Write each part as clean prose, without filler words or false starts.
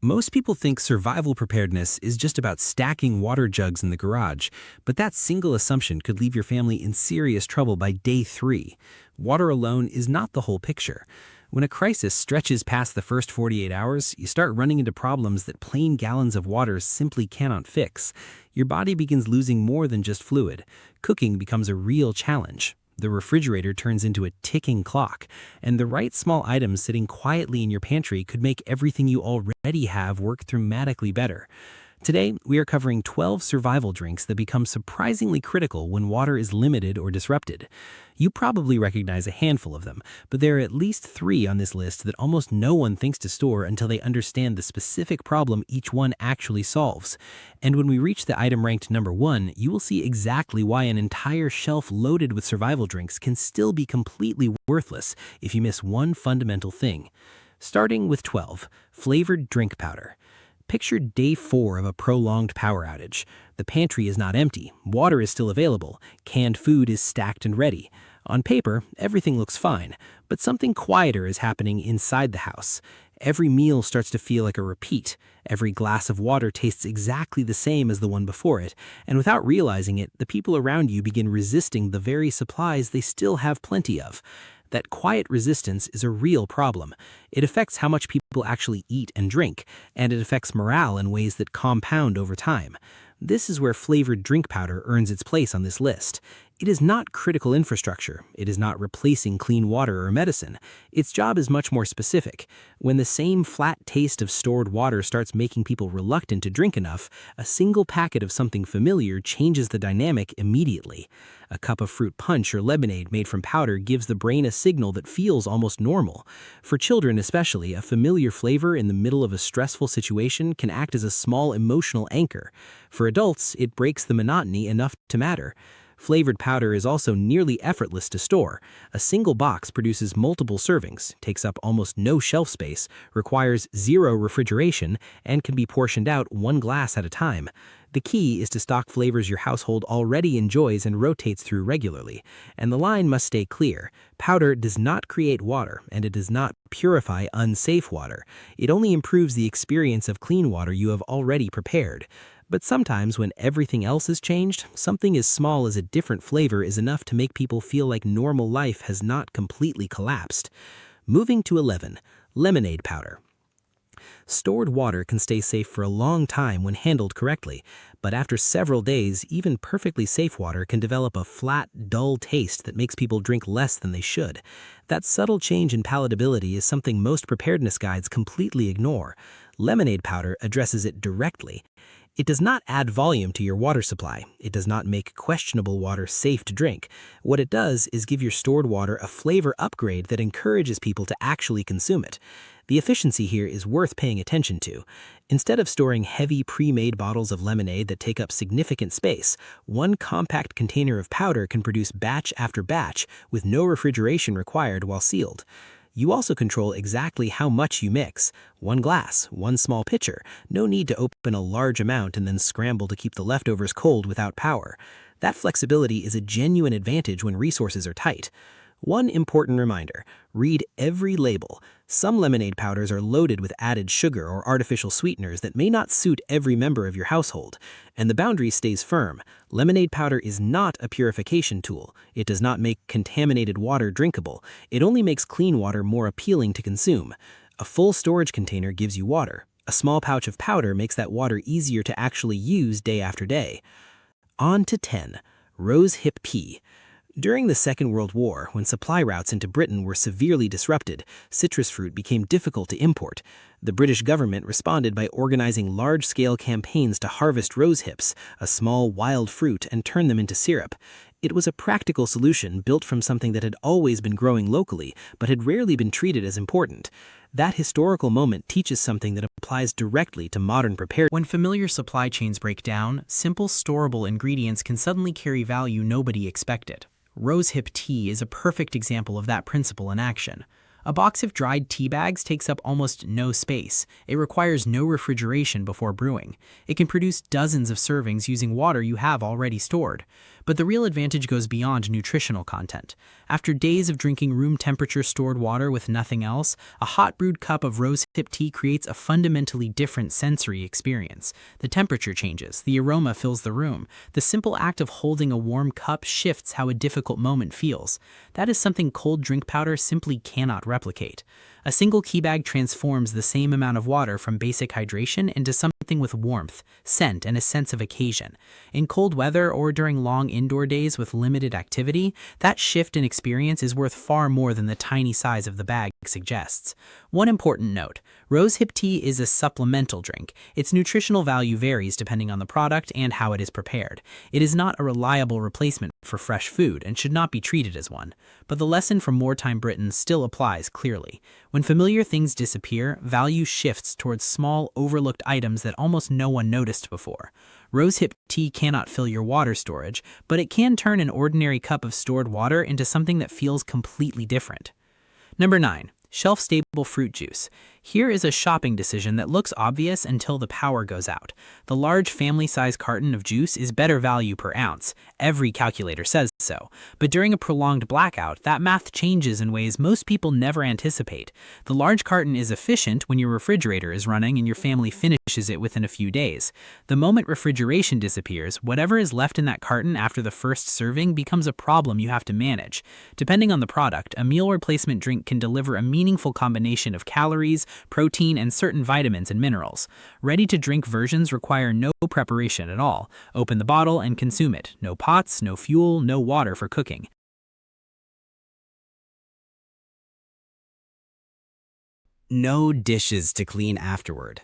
Most people think survival preparedness is just about stacking water jugs in the garage, but that single assumption could leave your family in serious trouble by day 3. Water alone is not the whole picture. When a crisis stretches past the first 48 hours, you start running into problems that plain gallons of water simply cannot fix. Your body begins losing more than just fluid. Cooking becomes a real challenge. The refrigerator turns into a ticking clock, and the right small items sitting quietly in your pantry could make everything you already have work dramatically better. Today, we are covering 12 survival drinks that become surprisingly critical when water is limited or disrupted. You probably recognize a handful of them, but there are at least 3 on this list that almost no one thinks to store until they understand the specific problem each one actually solves. And when we reach the item ranked number 1, you will see exactly why an entire shelf loaded with survival drinks can still be completely worthless if you miss one fundamental thing. Starting with 12, flavored drink powder. Picture day 4 of a prolonged power outage. The pantry is not empty, water is still available, canned food is stacked and ready. On paper, everything looks fine, but something quieter is happening inside the house. Every meal starts to feel like a repeat. Every glass of water tastes exactly the same as the one before it, and without realizing it, the people around you begin resisting the very supplies they still have plenty of. That quiet resistance is a real problem. It affects how much people actually eat and drink, and it affects morale in ways that compound over time. This is where flavored drink powder earns its place on this list. It is not critical infrastructure. It is not replacing clean water or medicine. Its job is much more specific. When the same flat taste of stored water starts making people reluctant to drink enough, a single packet of something familiar changes the dynamic immediately. A cup of fruit punch or lemonade made from powder gives the brain a signal that feels almost normal. For children especially, a familiar flavor in the middle of a stressful situation can act as a small emotional anchor. For adults, it breaks the monotony enough to matter. Flavored powder is also nearly effortless to store. A single box produces multiple servings, takes up almost no shelf space, requires 0 refrigeration, and can be portioned out 1 glass at a time. The key is to stock flavors your household already enjoys and rotates through regularly. And the line must stay clear. Powder does not create water, and it does not purify unsafe water. It only improves the experience of clean water you have already prepared. But sometimes when everything else has changed, something as small as a different flavor is enough to make people feel like normal life has not completely collapsed. Moving to 11, lemonade powder. Stored water can stay safe for a long time when handled correctly, but after several days, even perfectly safe water can develop a flat, dull taste that makes people drink less than they should. That subtle change in palatability is something most preparedness guides completely ignore. Lemonade powder addresses it directly. It does not add volume to your water supply. It does not make questionable water safe to drink. What it does is give your stored water a flavor upgrade that encourages people to actually consume it. The efficiency here is worth paying attention to. Instead of storing heavy pre-made bottles of lemonade that take up significant space, one compact container of powder can produce batch after batch with no refrigeration required while sealed. You also control exactly how much you mix. 1 glass, 1 small pitcher. No need to open a large amount and then scramble to keep the leftovers cold without power. That flexibility is a genuine advantage when resources are tight. One important reminder, read every label. Some lemonade powders are loaded with added sugar or artificial sweeteners that may not suit every member of your household. And the boundary stays firm. Lemonade powder is not a purification tool. It does not make contaminated water drinkable. It only makes clean water more appealing to consume. A full storage container gives you water. A small pouch of powder makes that water easier to actually use day after day. On to 10, rosehip pea. During the Second World War, when supply routes into Britain were severely disrupted, citrus fruit became difficult to import. The British government responded by organizing large-scale campaigns to harvest rosehips, a small wild fruit, and turn them into syrup. It was a practical solution built from something that had always been growing locally, but had rarely been treated as important. That historical moment teaches something that applies directly to modern preparedness. When familiar supply chains break down, simple storable ingredients can suddenly carry value nobody expected. Rosehip tea is a perfect example of that principle in action. A box of dried tea bags takes up almost no space. It requires no refrigeration before brewing. It can produce dozens of servings using water you have already stored. But the real advantage goes beyond nutritional content. After days of drinking room temperature stored water with nothing else, a hot brewed cup of rosehip tea creates a fundamentally different sensory experience. The temperature changes, the aroma fills the room. The simple act of holding a warm cup shifts how a difficult moment feels. That is something cold drink powder simply cannot replicate. A single key bag transforms the same amount of water from basic hydration into something with warmth, scent, and a sense of occasion. In cold weather or during long indoor days with limited activity, that shift in experience is worth far more than the tiny size of the bag suggests. One important note: rosehip tea is a supplemental drink. Its nutritional value varies depending on the product and how it is prepared. It is not a reliable replacement for fresh food and should not be treated as one. But the lesson from wartime Britain still applies clearly. When familiar things disappear, value shifts towards small, overlooked items that almost no one noticed before. Rosehip tea cannot fill your water storage, but it can turn an ordinary cup of stored water into something that feels completely different. Number 9. Shelf-stable fruit juice. Here is a shopping decision that looks obvious until the power goes out. The large family-size carton of juice is better value per ounce. Every calculator says so. But during a prolonged blackout, that math changes in ways most people never anticipate. The large carton is efficient when your refrigerator is running and your family finishes it within a few days. The moment refrigeration disappears, whatever is left in that carton after the first serving becomes a problem you have to manage. Depending on the product, a meal replacement drink can deliver a meaningful combination of calories, protein, and certain vitamins and minerals. Ready-to-drink versions require no preparation at all. Open the bottle and consume it. No pots, no fuel, no water for cooking. No dishes to clean afterward.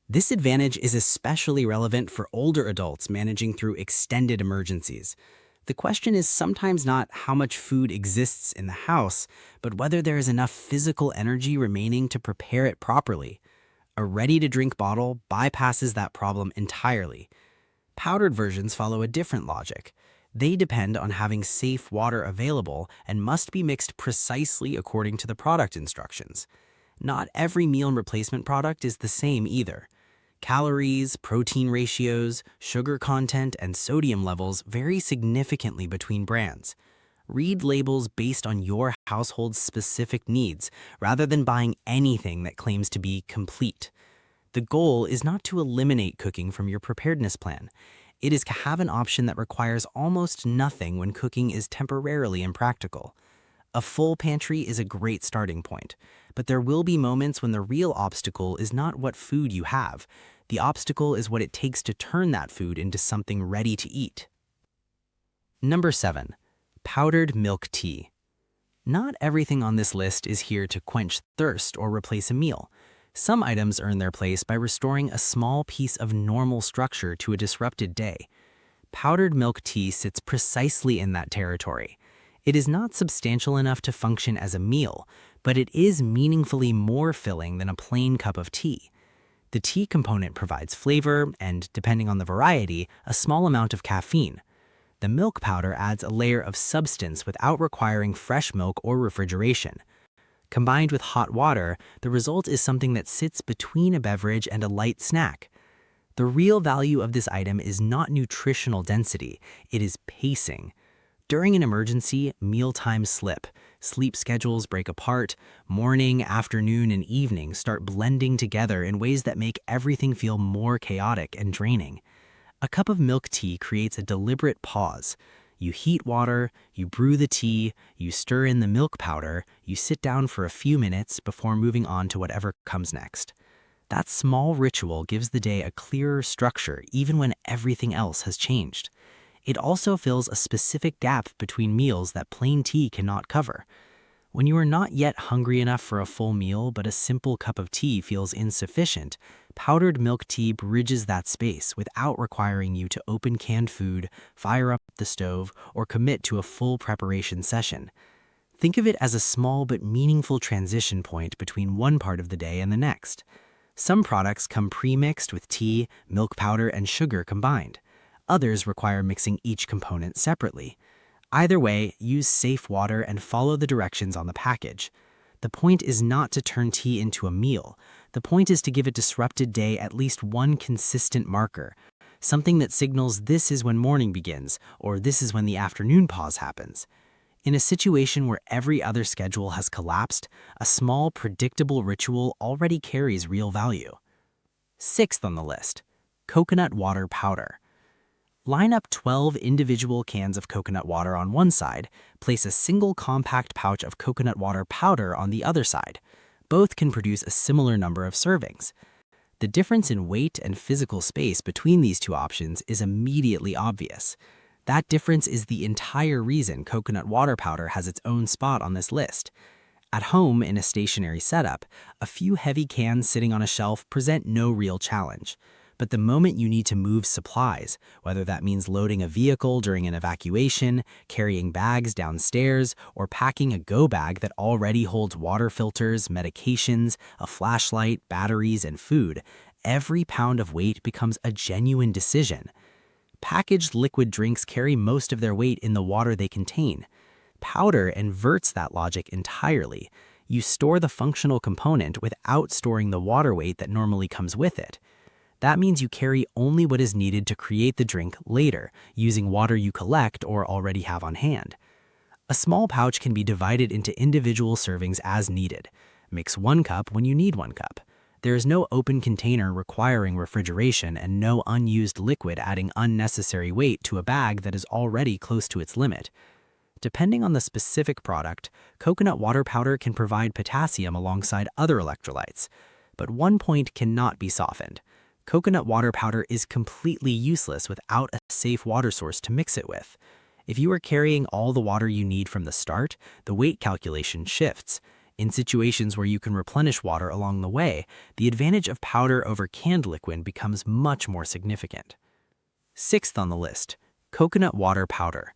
This advantage is especially relevant for older adults managing through extended emergencies. The question is sometimes not how much food exists in the house, but whether there is enough physical energy remaining to prepare it properly. A ready-to-drink bottle bypasses that problem entirely. Powdered versions follow a different logic. They depend on having safe water available and must be mixed precisely according to the product instructions. Not every meal replacement product is the same either. Calories, protein ratios, sugar content, and sodium levels vary significantly between brands. Read labels based on your household's specific needs rather than buying anything that claims to be complete. The goal is not to eliminate cooking from your preparedness plan. It is to have an option that requires almost nothing when cooking is temporarily impractical. A full pantry is a great starting point, but there will be moments when the real obstacle is not what food you have. The obstacle is what it takes to turn that food into something ready to eat. Number 7. Powdered milk tea. Not everything on this list is here to quench thirst or replace a meal. Some items earn their place by restoring a small piece of normal structure to a disrupted day. Powdered milk tea sits precisely in that territory. It is not substantial enough to function as a meal, but it is meaningfully more filling than a plain cup of tea. The tea component provides flavor and, depending on the variety, a small amount of caffeine. The milk powder adds a layer of substance without requiring fresh milk or refrigeration. Combined with hot water, the result is something that sits between a beverage and a light snack. The real value of this item is not nutritional density, it is pacing. During an emergency, mealtimes slip, sleep schedules break apart, morning, afternoon, and evening start blending together in ways that make everything feel more chaotic and draining. A cup of milk tea creates a deliberate pause. You heat water, you brew the tea, you stir in the milk powder, you sit down for a few minutes before moving on to whatever comes next. That small ritual gives the day a clearer structure even when everything else has changed. It also fills a specific gap between meals that plain tea cannot cover. When you are not yet hungry enough for a full meal but a simple cup of tea feels insufficient, powdered milk tea bridges that space without requiring you to open canned food, fire up the stove, or commit to a full preparation session. Think of it as a small but meaningful transition point between one part of the day and the next. Some products come pre-mixed with tea, milk powder, and sugar combined. Others require mixing each component separately. Either way, use safe water and follow the directions on the package. The point is not to turn tea into a meal. The point is to give a disrupted day at least one consistent marker, something that signals this is when morning begins, or this is when the afternoon pause happens. In a situation where every other schedule has collapsed, a small, predictable ritual already carries real value. Sixth on the list, coconut water powder. Line up 12 individual cans of coconut water on one side, place a single compact pouch of coconut water powder on the other side. Both can produce a similar number of servings. The difference in weight and physical space between these two options is immediately obvious. That difference is the entire reason coconut water powder has its own spot on this list. At home, in a stationary setup, a few heavy cans sitting on a shelf present no real challenge. But the moment you need to move supplies, whether that means loading a vehicle during an evacuation, carrying bags downstairs, or packing a go bag that already holds water filters, medications, a flashlight, batteries, and food, every pound of weight becomes a genuine decision. Packaged liquid drinks carry most of their weight in the water they contain. Powder inverts that logic entirely. You store the functional component without storing the water weight that normally comes with it. That means you carry only what is needed to create the drink later, using water you collect or already have on hand. A small pouch can be divided into individual servings as needed. Mix 1 cup when you need 1 cup. There is no open container requiring refrigeration and no unused liquid adding unnecessary weight to a bag that is already close to its limit. Depending on the specific product, coconut water powder can provide potassium alongside other electrolytes. But one point cannot be softened. Coconut water powder is completely useless without a safe water source to mix it with. If you are carrying all the water you need from the start, the weight calculation shifts. In situations where you can replenish water along the way, the advantage of powder over canned liquid becomes much more significant. Sixth on the list, coconut water powder.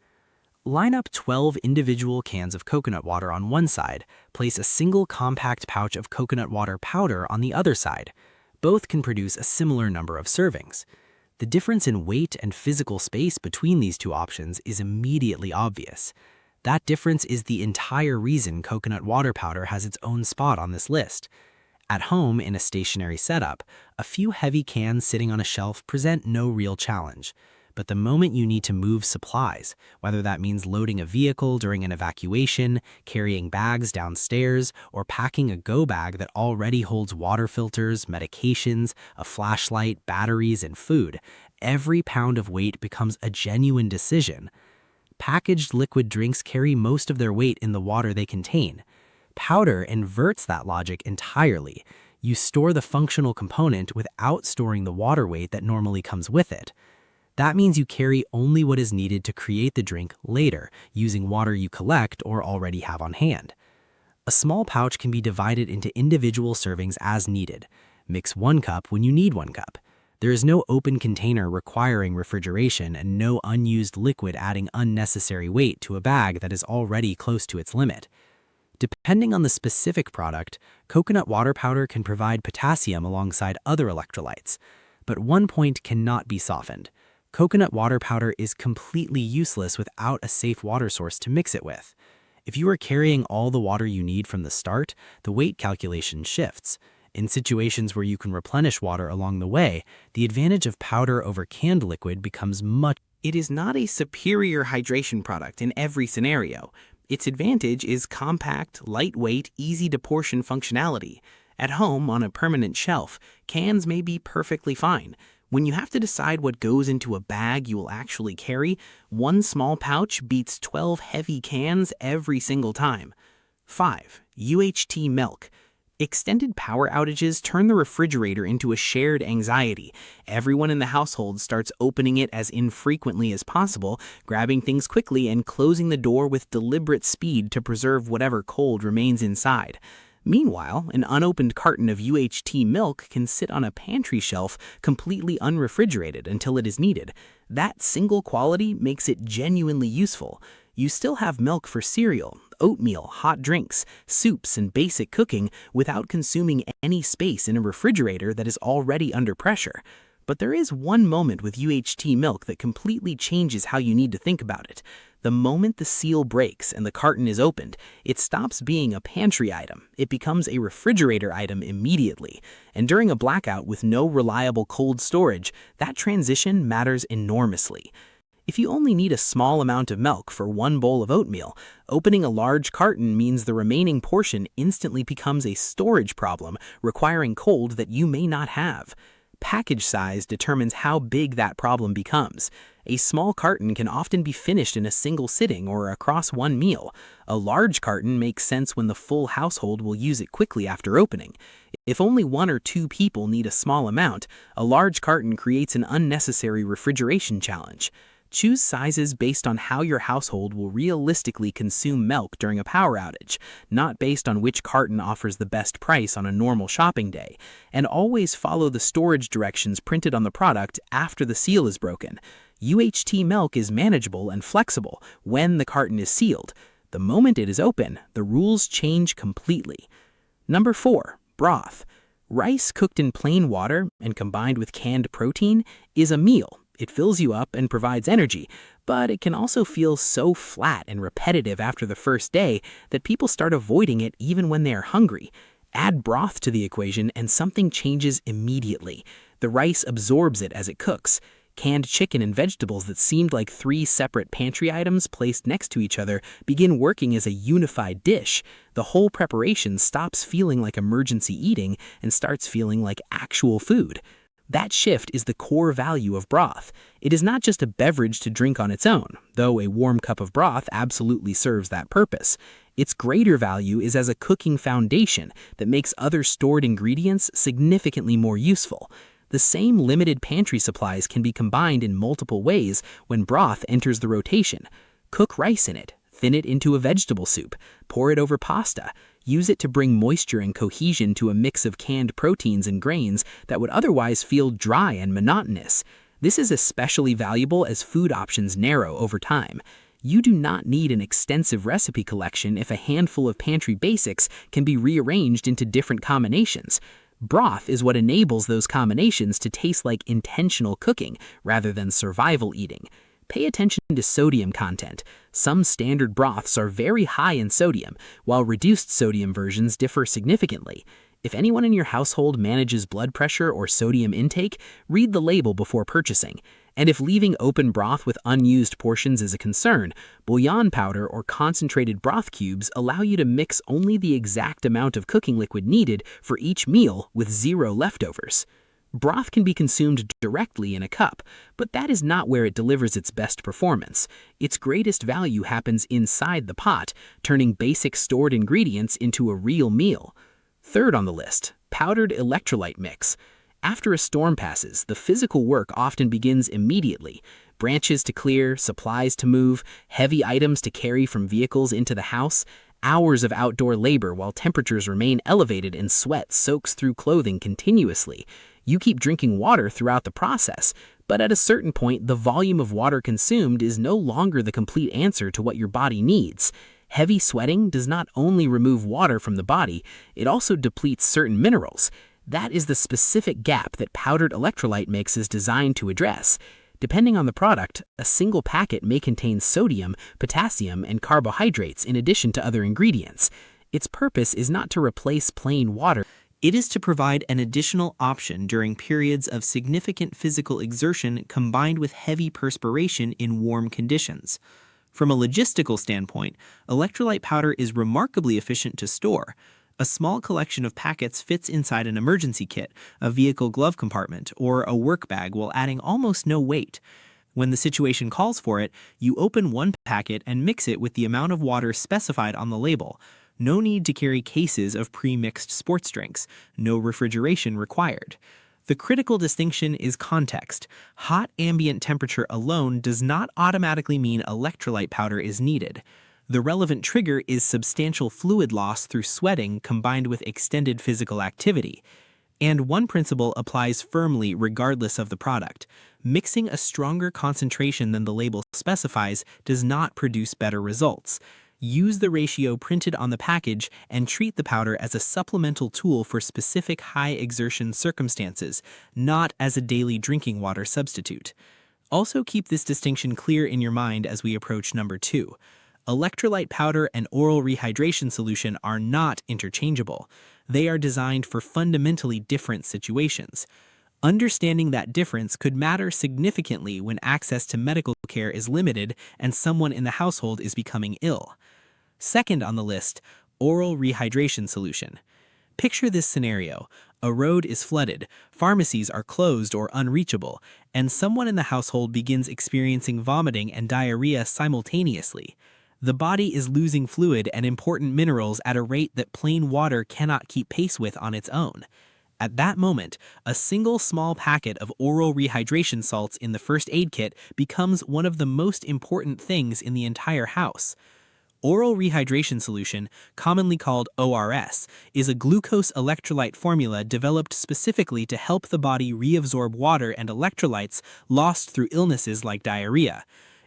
Line up 12 individual cans of coconut water on one side, place a single compact pouch of coconut water powder on the other side. Both can produce a similar number of servings. The difference in weight and physical space between these two options is immediately obvious. That difference is the entire reason coconut water powder has its own spot on this list. At home, in a stationary setup, a few heavy cans sitting on a shelf present no real challenge. But the moment you need to move supplies, whether that means loading a vehicle during an evacuation, carrying bags downstairs, or packing a go bag that already holds water filters, medications, a flashlight, batteries, and food, every pound of weight becomes a genuine decision. Packaged liquid drinks carry most of their weight in the water they contain. Powder inverts that logic entirely. You store the functional component without storing the water weight that normally comes with it. That means you carry only what is needed to create the drink later, using water you collect or already have on hand. A small pouch can be divided into individual servings as needed. Mix 1 cup when you need 1 cup. There is no open container requiring refrigeration and no unused liquid adding unnecessary weight to a bag that is already close to its limit. Depending on the specific product, coconut water powder can provide potassium alongside other electrolytes. But one point cannot be softened. Coconut water powder is completely useless without a safe water source to mix it with. If you are carrying all the water you need from the start, the weight calculation shifts. In situations where you can replenish water along the way, the advantage of powder over canned liquid becomes much. It is not a superior hydration product in every scenario. Its advantage is compact, lightweight, easy-to-portion functionality. At home, on a permanent shelf, cans may be perfectly fine. When you have to decide what goes into a bag you will actually carry, 1 small pouch beats 12 heavy cans every single time. 5. UHT milk. Extended power outages turn the refrigerator into a shared anxiety. Everyone in the household starts opening it as infrequently as possible, grabbing things quickly and closing the door with deliberate speed to preserve whatever cold remains inside. Meanwhile, an unopened carton of UHT milk can sit on a pantry shelf completely unrefrigerated until it is needed. That single quality makes it genuinely useful. You still have milk for cereal, oatmeal, hot drinks, soups, and basic cooking without consuming any space in a refrigerator that is already under pressure. But there is one moment with UHT milk that completely changes how you need to think about it. The moment the seal breaks and the carton is opened, it stops being a pantry item. It becomes a refrigerator item immediately. And during a blackout with no reliable cold storage, that transition matters enormously. If you only need a small amount of milk for one bowl of oatmeal, opening a large carton means the remaining portion instantly becomes a storage problem requiring cold that you may not have. Package size determines how big that problem becomes. A small carton can often be finished in a single sitting or across one meal. A large carton makes sense when the full household will use it quickly after opening. If only 1 or 2 people need a small amount, a large carton creates an unnecessary refrigeration challenge. Choose sizes based on how your household will realistically consume milk during a power outage, not based on which carton offers the best price on a normal shopping day. And always follow the storage directions printed on the product after the seal is broken. UHT milk is manageable and flexible when the carton is sealed. The moment it is open, the rules change completely. Number 4. Broth. Rice cooked in plain water and combined with canned protein is a meal. It fills you up and provides energy, but it can also feel so flat and repetitive after the first day that people start avoiding it even when they are hungry. Add broth to the equation and something changes immediately. The rice absorbs it as it cooks. Canned chicken and vegetables that seemed like 3 separate pantry items placed next to each other begin working as a unified dish. The whole preparation stops feeling like emergency eating and starts feeling like actual food. That shift is the core value of broth. It is not just a beverage to drink on its own, though a warm cup of broth absolutely serves that purpose. Its greater value is as a cooking foundation that makes other stored ingredients significantly more useful. The same limited pantry supplies can be combined in multiple ways when broth enters the rotation. Cook rice in it, thin it into a vegetable soup, pour it over pasta. Use it to bring moisture and cohesion to a mix of canned proteins and grains that would otherwise feel dry and monotonous. This is especially valuable as food options narrow over time. You do not need an extensive recipe collection if a handful of pantry basics can be rearranged into different combinations. Broth is what enables those combinations to taste like intentional cooking rather than survival eating. Pay attention to sodium content. Some standard broths are very high in sodium, while reduced sodium versions differ significantly. If anyone in your household manages blood pressure or sodium intake, read the label before purchasing. And if leaving open broth with unused portions is a concern, bouillon powder or concentrated broth cubes allow you to mix only the exact amount of cooking liquid needed for each meal with 0 leftovers. Broth can be consumed directly in a cup, but that is not where it delivers its best performance. Its greatest value happens inside the pot, turning basic stored ingredients into a real meal. Third on the list, powdered electrolyte mix. After a storm passes, the physical work often begins immediately. Branches to clear, supplies to move, heavy items to carry from vehicles into the house. Hours of outdoor labor while temperatures remain elevated and sweat soaks through clothing continuously. You keep drinking water throughout the process, but at a certain point, the volume of water consumed is no longer the complete answer to what your body needs. Heavy sweating does not only remove water from the body, it also depletes certain minerals. That is the specific gap that powdered electrolyte mix is designed to address. Depending on the product, a single packet may contain sodium, potassium, and carbohydrates in addition to other ingredients. Its purpose is not to replace plain water. It is to provide an additional option during periods of significant physical exertion combined with heavy perspiration in warm conditions. From a logistical standpoint, electrolyte powder is remarkably efficient to store. A small collection of packets fits inside an emergency kit, a vehicle glove compartment, or a work bag while adding almost no weight. When the situation calls for it, you open one packet and mix it with the amount of water specified on the label. No need to carry cases of pre-mixed sports drinks. No refrigeration required. The critical distinction is context. Hot ambient temperature alone does not automatically mean electrolyte powder is needed. The relevant trigger is substantial fluid loss through sweating combined with extended physical activity. And one principle applies firmly regardless of the product. Mixing a stronger concentration than the label specifies does not produce better results. Use the ratio printed on the package and treat the powder as a supplemental tool for specific high-exertion circumstances, not as a daily drinking water substitute. Also keep this distinction clear in your mind as we approach number 2. Electrolyte powder and oral rehydration solution are not interchangeable. They are designed for fundamentally different situations. Understanding that difference could matter significantly when access to medical care is limited and someone in the household is becoming ill. Second on the list, oral rehydration solution. Picture this scenario. A road is flooded, pharmacies are closed or unreachable, and someone in the household begins experiencing vomiting and diarrhea simultaneously. The body is losing fluid and important minerals at a rate that plain water cannot keep pace with on its own. At that moment, a single small packet of oral rehydration salts in the first aid kit becomes one of the most important things in the entire house. Oral rehydration solution, commonly called ORS, is a glucose electrolyte formula developed specifically to help the body reabsorb water and electrolytes lost through illnesses like diarrhea.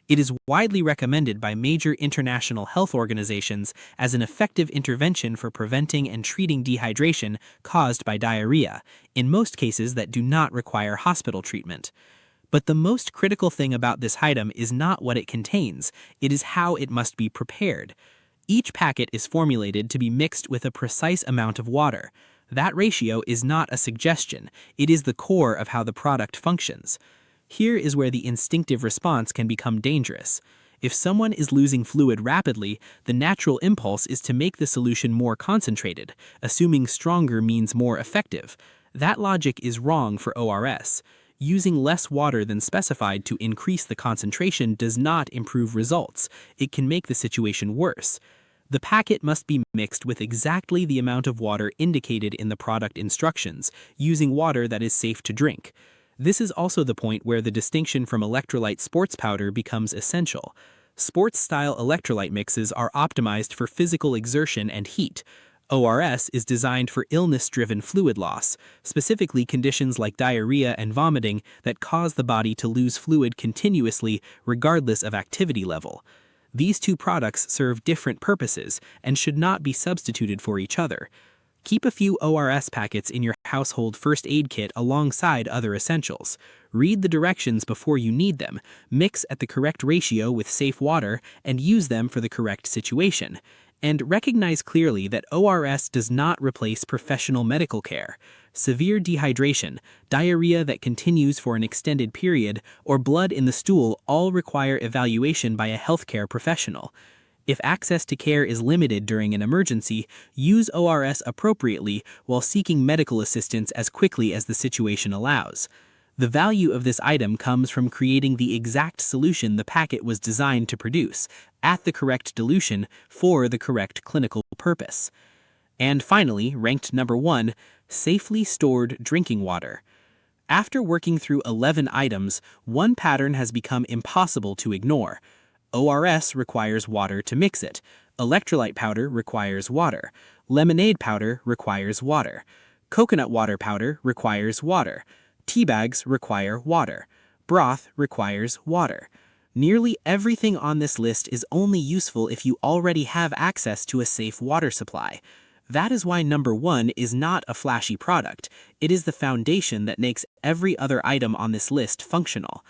It is widely recommended by major international health organizations as an effective intervention for preventing and treating dehydration caused by diarrhea, in most cases that do not require hospital treatment. But the most critical thing about this item is not what it contains, it is how it must be prepared. Each packet is formulated to be mixed with a precise amount of water. That ratio is not a suggestion, it is the core of how the product functions. Here is where the instinctive response can become dangerous. If someone is losing fluid rapidly, the natural impulse is to make the solution more concentrated, assuming stronger means more effective. That logic is wrong for ORS. Using less water than specified to increase the concentration does not improve results. It can make the situation worse. The packet must be mixed with exactly the amount of water indicated in the product instructions, using water that is safe to drink. This is also the point where the distinction from electrolyte sports powder becomes essential. Sports-style electrolyte mixes are optimized for physical exertion and heat. ORS is designed for illness-driven fluid loss, specifically conditions like diarrhea and vomiting that cause the body to lose fluid continuously regardless of activity level. These two products serve different purposes and should not be substituted for each other. Keep a few ORS packets in your household first aid kit alongside other essentials. Read the directions before you need them, mix at the correct ratio with safe water, and use them for the correct situation. And recognize clearly that ORS does not replace professional medical care. Severe dehydration, diarrhea that continues for an extended period, or blood in the stool all require evaluation by a healthcare professional. If access to care is limited during an emergency, use ORS appropriately while seeking medical assistance as quickly as the situation allows. The value of this item comes from creating the exact solution the packet was designed to produce, at the correct dilution, for the correct clinical purpose. And finally, ranked number 1, safely stored drinking water. After working through 11 items, one pattern has become impossible to ignore. ORS requires water to mix it. Electrolyte powder requires water. Lemonade powder requires water. Coconut water powder requires water. Tea bags require water. Broth requires water. Nearly everything on this list is only useful if you already have access to a safe water supply. That is why number 1 is not a flashy product. It is the foundation that makes every other item on this list functional.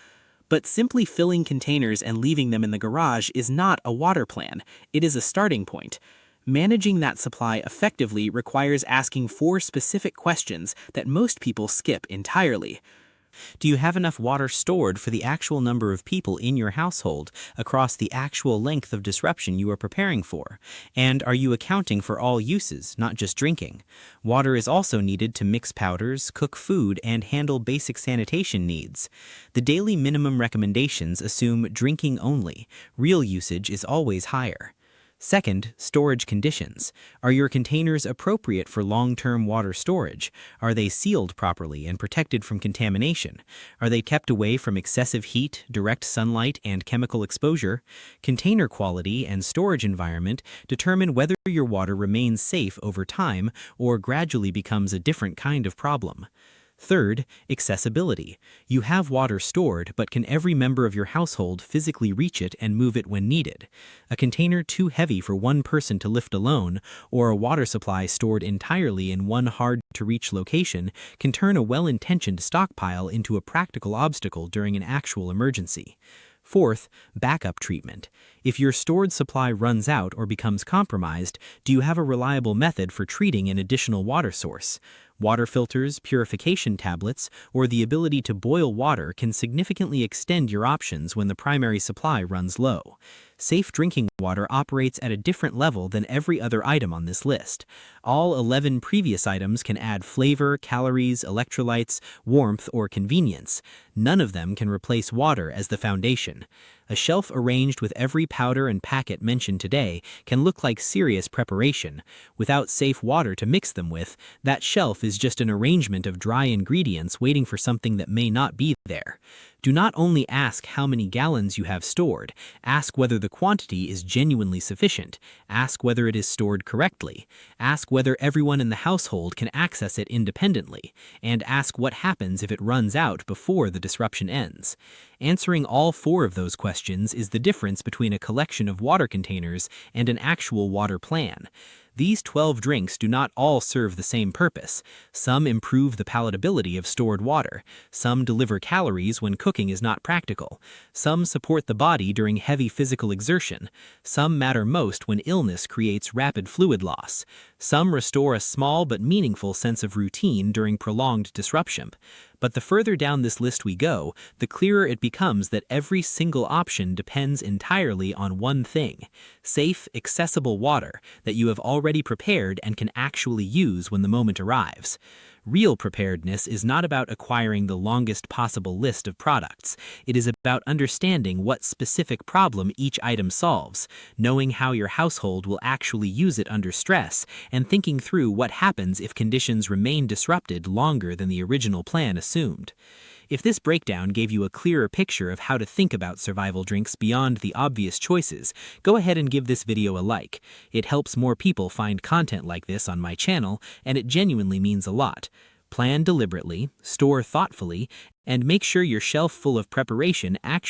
But simply filling containers and leaving them in the garage is not a water plan, it is a starting point. Managing that supply effectively requires asking 4 specific questions that most people skip entirely. Do you have enough water stored for the actual number of people in your household across the actual length of disruption you are preparing for? And are you accounting for all uses, not just drinking? Water is also needed to mix powders, cook food, and handle basic sanitation needs. The daily minimum recommendations assume drinking only. Real usage is always higher. Second, storage conditions. Are your containers appropriate for long-term water storage? Are they sealed properly and protected from contamination? Are they kept away from excessive heat, direct sunlight, and chemical exposure? Container quality and storage environment determine whether your water remains safe over time or gradually becomes a different kind of problem. Third, accessibility. You have water stored, but can every member of your household physically reach it and move it when needed? A container too heavy for one person to lift alone, or a water supply stored entirely in one hard-to-reach location can turn a well-intentioned stockpile into a practical obstacle during an actual emergency. Fourth, backup treatment. If your stored supply runs out or becomes compromised, do you have a reliable method for treating an additional water source? Water filters, purification tablets, or the ability to boil water can significantly extend your options when the primary supply runs low. Safe drinking water operates at a different level than every other item on this list. All 11 previous items can add flavor, calories, electrolytes, warmth, or convenience. None of them can replace water as the foundation. A shelf arranged with every powder and packet mentioned today can look like serious preparation. Without safe water to mix them with, that shelf is just an arrangement of dry ingredients waiting for something that may not be there. Do not only ask how many gallons you have stored, ask whether the quantity is genuinely sufficient, ask whether it is stored correctly, ask whether everyone in the household can access it independently, and ask what happens if it runs out before the disruption ends. Answering all four of those questions is the difference between a collection of water containers and an actual water plan. These 12 drinks do not all serve the same purpose. Some improve the palatability of stored water. Some deliver calories when cooking is not practical. Some support the body during heavy physical exertion. Some matter most when illness creates rapid fluid loss. Some restore a small but meaningful sense of routine during prolonged disruption. But the further down this list we go, the clearer it becomes that every single option depends entirely on one thing: safe, accessible water that you have already prepared and can actually use when the moment arrives. Real preparedness is not about acquiring the longest possible list of products. It is about understanding what specific problem each item solves, knowing how your household will actually use it under stress, and thinking through what happens if conditions remain disrupted longer than the original plan assumed. If this breakdown gave you a clearer picture of how to think about survival drinks beyond the obvious choices, go ahead and give this video a like. It helps more people find content like this on my channel, and it genuinely means a lot. Plan deliberately, store thoughtfully, and make sure your shelf full of preparation actually